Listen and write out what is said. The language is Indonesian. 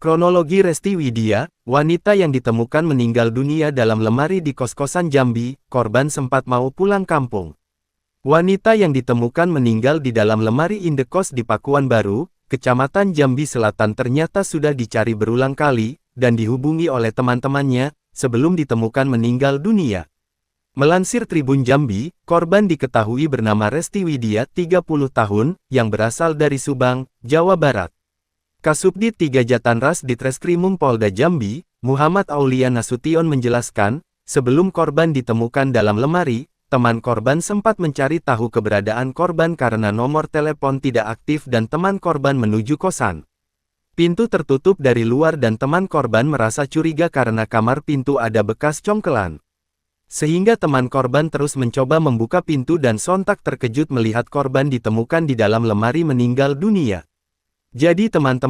Kronologi Resti Widya, wanita yang ditemukan meninggal dunia dalam lemari di kos-kosan Jambi, korban sempat mau pulang kampung. Wanita yang ditemukan meninggal di dalam lemari indekos di Pakuan Baru, Kecamatan Jambi Selatan ternyata sudah dicari berulang kali, dan dihubungi oleh teman-temannya, sebelum ditemukan meninggal dunia. Melansir Tribun Jambi, korban diketahui bernama Resti Widya 30 tahun, yang berasal dari Subang, Jawa Barat. Kasubdit 3 Jatanras Ditreskrimum Polda Jambi, Muhammad Aulia Nasution menjelaskan, sebelum korban ditemukan dalam lemari, teman korban sempat mencari tahu keberadaan korban karena nomor telepon tidak aktif dan teman korban menuju kosan. Pintu tertutup dari luar dan teman korban merasa curiga karena kamar pintu ada bekas congkelan. Sehingga teman korban terus mencoba membuka pintu dan sontak terkejut melihat korban ditemukan di dalam lemari meninggal dunia. Jadi teman-teman